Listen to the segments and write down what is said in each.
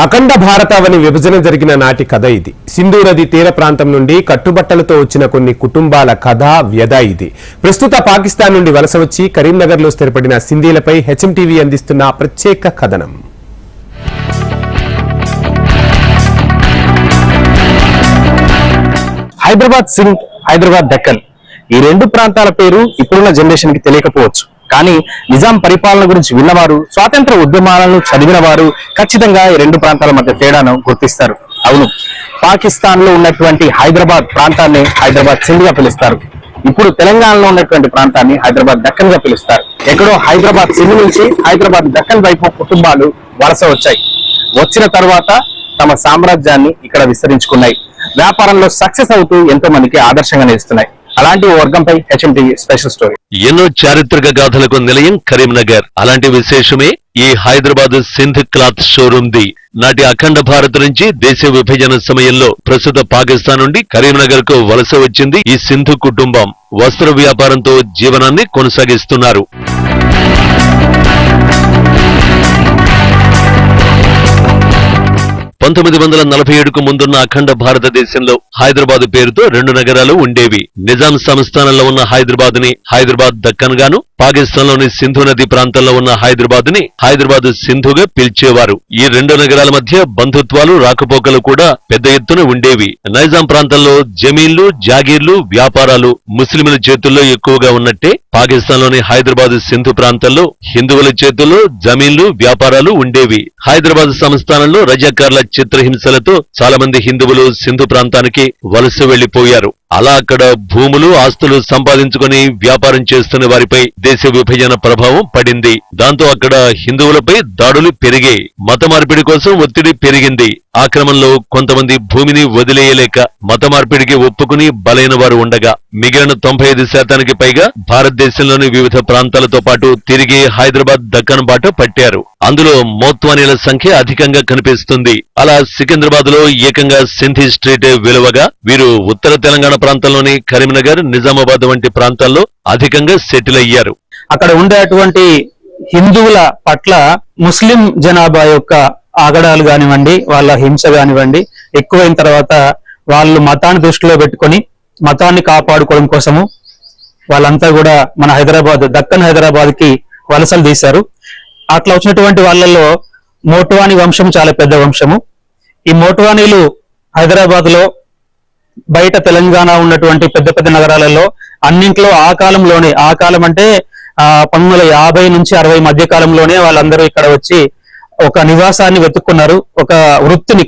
అఖండ భారతావని విభజన జరిగిన నాటి కథ ఇది. సింధు నది తీర ప్రాంతం నుండి కట్టుబట్టలతో వచ్చిన కొన్ని కుటుంబాల కథ వ్యధ ఇది. ప్రస్తుత పాకిస్తాన్ నుండి వలస వచ్చి కరీంనగర్లో స్థిరపడిన సింధీలపై హెచ్ఎంటీవీ అందిస్తున్న ప్రత్యేక కథనం. హైదరాబాద్ సింధ్, హైదరాబాద్ దక్కన్ ఈ రెండు ప్రాంతాల పేరు ఇప్పుడున్న జనరేషన్ కి తెలియకపోవచ్చు. కానీ నిజాం పరిపాలన గురించి విన్నవారు, స్వాతంత్ర ఉద్యమాలను చదివిన వారు ఖచ్చితంగా ఈ రెండు ప్రాంతాల మధ్య తేడాను గుర్తిస్తారు. అవును, పాకిస్తాన్ లో ఉన్నటువంటి హైదరాబాద్ ప్రాంతాన్ని హైదరాబాద్ సింధ్ గా పిలుస్తారు. ఇప్పుడు తెలంగాణలో ఉన్నటువంటి ప్రాంతాన్ని హైదరాబాద్ దక్కన్ గా పిలుస్తారు. ఎక్కడో హైదరాబాద్ సింధ్ నుంచి హైదరాబాద్ దక్కన్ వైపు కుటుంబాలు వలస వచ్చాయి. వచ్చిన తర్వాత తమ సామ్రాజ్యాన్ని ఇక్కడ విస్తరించుకున్నాయి. వ్యాపారంలో సక్సెస్ అవుతూ ఎంతో మందికి ఆదర్శంగా నిలుస్తున్నాయి. అలాంటి వర్గంపై హెచ్ఎంటీవీ స్పెషల్ స్టోరీ. ఎన్నో చారిత్రక గాథలకు నిలయం కరీంనగర్. అలాంటి విశేషమే ఈ Hyderabad Sindh cloth showroom the. నాటి అఖండ భారత్ నుంచి దేశ విభజన సమయంలో ప్రస్తుత పాకిస్తాన్ నుండి కరీంనగర్ కు వలస వచ్చింది ఈ సింధు కుటుంబం. వస్త్ర వ్యాపారంతో జీవనాన్ని కొనసాగిస్తున్నారు. 1947కు ముందున్న అఖండ భారతదేశంలో హైదరాబాద్ పేరుతో రెండు నగరాలు ఉండేవి. నిజాం సంస్థానంలో ఉన్న హైదరాబాద్ ని హైదరాబాద్ దక్కన్ గాను, పాకిస్తాన్ లోని సింధు నది ప్రాంతంలో ఉన్న హైదరాబాద్ ని హైదరాబాద్ సింధుగా పిలిచేవారు. ఈ రెండు నగరాల మధ్య బంధుత్వాలు, రాకపోకలు కూడా పెద్ద ఎత్తున ఉండేవి. నైజాం ప్రాంతంలో జమీన్లు, జాగీర్లు, వ్యాపారాలు ముస్లింల చేతుల్లో ఎక్కువగా ఉన్నట్టే పాకిస్తాన్ లోని హైదరాబాద్ సింధు ప్రాంతంలో హిందువుల చేతుల్లో జమీన్లు, వ్యాపారాలు ఉండేవి. హైదరాబాద్ సంస్థానంలో రజాకార్ల చిత్రహింసలతో చాలా మంది హిందువులు సింధు ప్రాంతానికి వలస వెళ్లిపోయారు. అలా అక్కడ భూములు, ఆస్తులు సంపాదించుకుని వ్యాపారం చేస్తున్న వారిపై దేశ విభజన ప్రభావం పడింది. దాంతో అక్కడ హిందువులపై దాడులు పెరిగాయి. మత మార్పిడి కోసం ఒత్తిడి పెరిగింది. ఆ క్రమంలో కొంతమంది భూమిని వదిలేయలేక మత మార్పిడికి ఒప్పుకుని బలైన వారు ఉండగా, మిగిలిన 95% పైగా భారతదేశంలోని వివిధ ప్రాంతాలతో పాటు తిరిగి హైదరాబాద్ దక్కన్ బాట పట్టారు. అందులో మోత్వానీల సంఖ్య అధికంగా కనిపిస్తుంది. అలా సికింద్రాబాద్ లో ఏకంగా సింధీ స్ట్రీట్ విలువగా వీరు ఉత్తర తెలంగాణ ప్రాంతంలోని కరీంనగర్, నిజామాబాద్ వంటి ప్రాంతాల్లో అధికంగా సెటిల్ అయ్యారు. అక్కడ ఉండేటువంటి హిందువుల పట్ల ముస్లిం జనాభా యొక్క ఆగడాలు కానివ్వండి, వాళ్ళ హింస కానివ్వండి ఎక్కువైన తర్వాత వాళ్ళు మతాన్ని దృష్టిలో పెట్టుకొని మతాన్ని కాపాడుకోవడం కోసము వాళ్ళంతా కూడా మన హైదరాబాద్, దక్కన్ హైదరాబాద్ కి వలసలు తీశారు. అట్లా వచ్చినటువంటి వాళ్ళల్లో మోట్వానీ వంశం చాలా పెద్ద వంశము. ఈ మోట్వానీలు హైదరాబాద్ లో, బయట తెలంగాణ ఉన్నటువంటి పెద్ద పెద్ద నగరాలలో అన్నింట్లో ఆ కాలం అంటే 1950 నుంచి 60 మధ్య కాలంలోనే వాళ్ళందరూ ఇక్కడ వచ్చి ఒక నివాసాన్ని వెతుక్కున్నారు. ఒక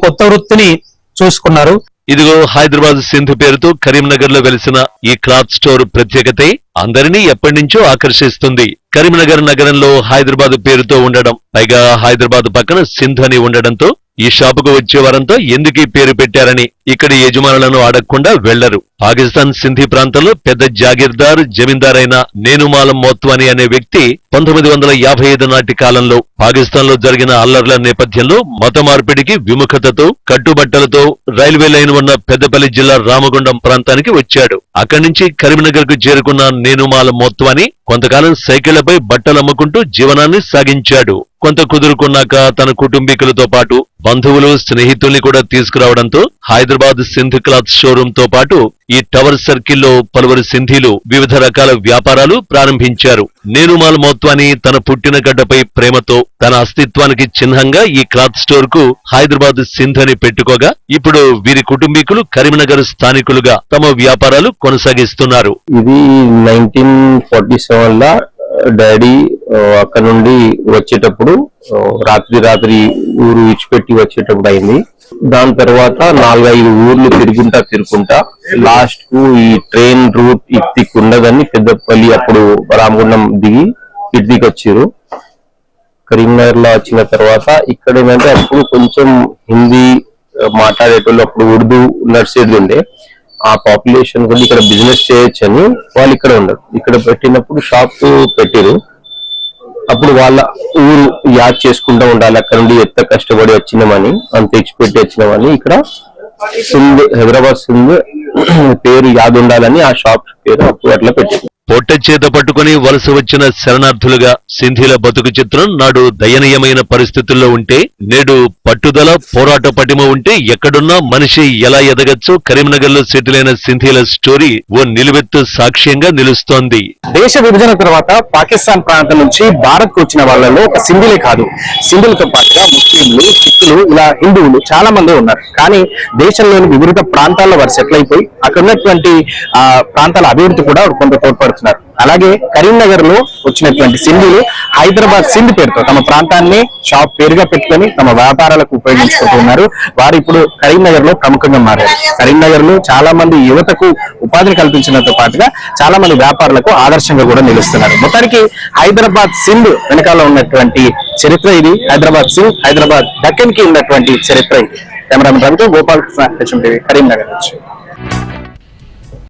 కొత్త వృత్తిని చూసుకున్నారు. ఇదిగో హైదరాబాద్ సింధు పేరుతో కరీంనగర్ లో వెలిసిన ఈ క్లాత్ స్టోర్ ప్రత్యేకత అందరినీ ఎప్పటి నుంచో ఆకర్షిస్తుంది. కరీంనగర్ నగరంలో హైదరాబాద్ పేరుతో ఉండడం, పైగా హైదరాబాద్ పక్కన సింధ్ అని ఉండడంతో ఈ షాపుకు వచ్చేవారంతా ఎందుకీ పేరు పెట్టారని ఇక్కడి యజమానులను అడగకుండా వెళ్లరు. పాకిస్తాన్ సింధీ ప్రాంతంలో పెద్ద జాగీర్దార్, జమీందార్ అయిన నేనుమాలం మోత్వానీ అనే వ్యక్తి 1955 నాటి కాలంలో పాకిస్తాన్ లో జరిగిన అల్లర్ల నేపథ్యంలో మత మార్పిడికి విముఖతతో కట్టుబట్టలతో రైల్వే లైన్ ఉన్న పెద్దపల్లి జిల్లా రామగుండం ప్రాంతానికి వచ్చాడు. అక్కడి నుంచి కరీంనగర్ కు చేరుకున్న నేనుమాలం మోత్వానీ కొంతకాలం సైకిళ్లపై బట్టలు అమ్ముకుంటూ జీవనాన్ని సాగించాడు. కొంత కుదురుకున్నాక తన కుటుంబీకులతో పాటు బంధువులు, స్నేహితుల్ని కూడా తీసుకురావడంతో హైదరాబాద్ సింధ్ క్లాత్ షోరూమ్ తో పాటు ఈ టవర్ సర్కిల్లో పలువురు సింధీలు వివిధ రకాల వ్యాపారాలు ప్రారంభించారు. నేనుమాల్ మోత్వానీ తన పుట్టిన గడ్డపై ప్రేమతో తన అస్తిత్వానికి చిహ్నంగా ఈ క్లాత్ స్టోర్ కు హైదరాబాద్ సింధ్ అని పెట్టుకోగా, ఇప్పుడు వీరి కుటుంబీకులు కరీంనగర్ స్థానికులుగా తమ వ్యాపారాలు కొనసాగిస్తున్నారు. ఇది 1947 లా డాడీ అక్కడ నుండి వచ్చేటప్పుడు రాత్రి ఊరు విడిచిపెట్టి వచ్చేటప్పుడు అయింది. దాని తర్వాత 4-5 ఊర్లు తిరుగుకుంటా లాస్ట్ కు ఈ ట్రైన్ రూట్ ఇటుదిక్కు ఉండదని పెద్దపల్లి, అప్పుడు రామగుండం దిగి ఇటుదికి వచ్చారు. కరీంనగర్ లో వచ్చిన తర్వాత ఇక్కడ ఏంటంటే అప్పుడు కొంచెం హిందీ మాట్లాడేటోళ్ళు, అప్పుడు ఉర్దూ నడిచేది ఉండే. ఆ పాపులేషన్ కూడా ఇక్కడ బిజినెస్ చేయొచ్చు అని వాళ్ళు ఇక్కడ ఉండరు. ఇక్కడ పెట్టినప్పుడు షాప్ పెట్టారు. అప్పుడు వాళ్ళ ఊరు యాద్ చేసుకుంటూ ఉండాలి. అక్కడ నుండి ఎంత కష్టపడి వచ్చినామని, అంత ఎక్స్పెక్ట్ వచ్చినామని ఇక్కడ సింధ్, హైదరాబాద్ సింధ్ పేరు యాద్ ఉండాలని ఆ షాప్ పేరు అప్పుడు అట్లా పెట్టారు. పొట్ట చేత పట్టుకుని వలస వచ్చిన శరణార్థులుగా సింధీల బతుకు చిత్రం నాడు దయనీయమైన పరిస్థితుల్లో ఉంటే నేడు పట్టుదల పోరాట పటిమ ఉంటే ఎక్కడున్నా మనిషి ఎలా ఎదగచ్చో కరీంనగర్ లో సెటిల్ అయిన సింధీల స్టోరీ ఓ నిలువెత్తు సాక్ష్యంగా నిలుస్తోంది. దేశ విభజన తర్వాత పాకిస్తాన్ ప్రాంతం నుంచి భారత్ కు వచ్చిన వాళ్ళలో ఒక సింధులే కాదు, సింధులతో పాటుగా ముస్లింలు, సిక్కులు, ఇలా హిందువులు చాలా మంది ఉన్నారు. కానీ దేశంలోని వివిధ ప్రాంతాల్లో వారు సెటిల్ అయిపోయి అక్కడ ఉన్నటువంటి ప్రాంతాల అభివృద్ధి కూడా కొంత తోడ్పడుతున్నారు. అలాగే కరీంనగర్ లో వచ్చినటువంటి సింధులు హైదరాబాద్ సింధ్ పేరుతో తమ ప్రాంతాన్ని షాప్ పేరుగా పెట్టుకొని తమ వ్యాపారాలకు ఉపయోగించుకుంటున్నారు. వారు ఇప్పుడు కరీంనగర్ లో ప్రముఖంగా మారారు. కరీంనగర్ లో చాలా మంది యువతకు ఉపాధిని కల్పించడంతో పాటుగా చాలా మంది వ్యాపారులకు ఆదర్శంగా కూడా నిలుస్తున్నారు. మొత్తానికి హైదరాబాద్ సింధ్ వెనకాల ఉన్నటువంటి చరిత్ర ఇది. హైదరాబాద్ సింధ్, హైదరాబాద్ దక్కన్ కి ఉన్నటువంటి చరిత్ర ఇది. కెమెరామెన్ రవితో గోపాల్ కృష్ణ, హెచ్ఎం టీవీ, కరీంనగర్ నుంచి.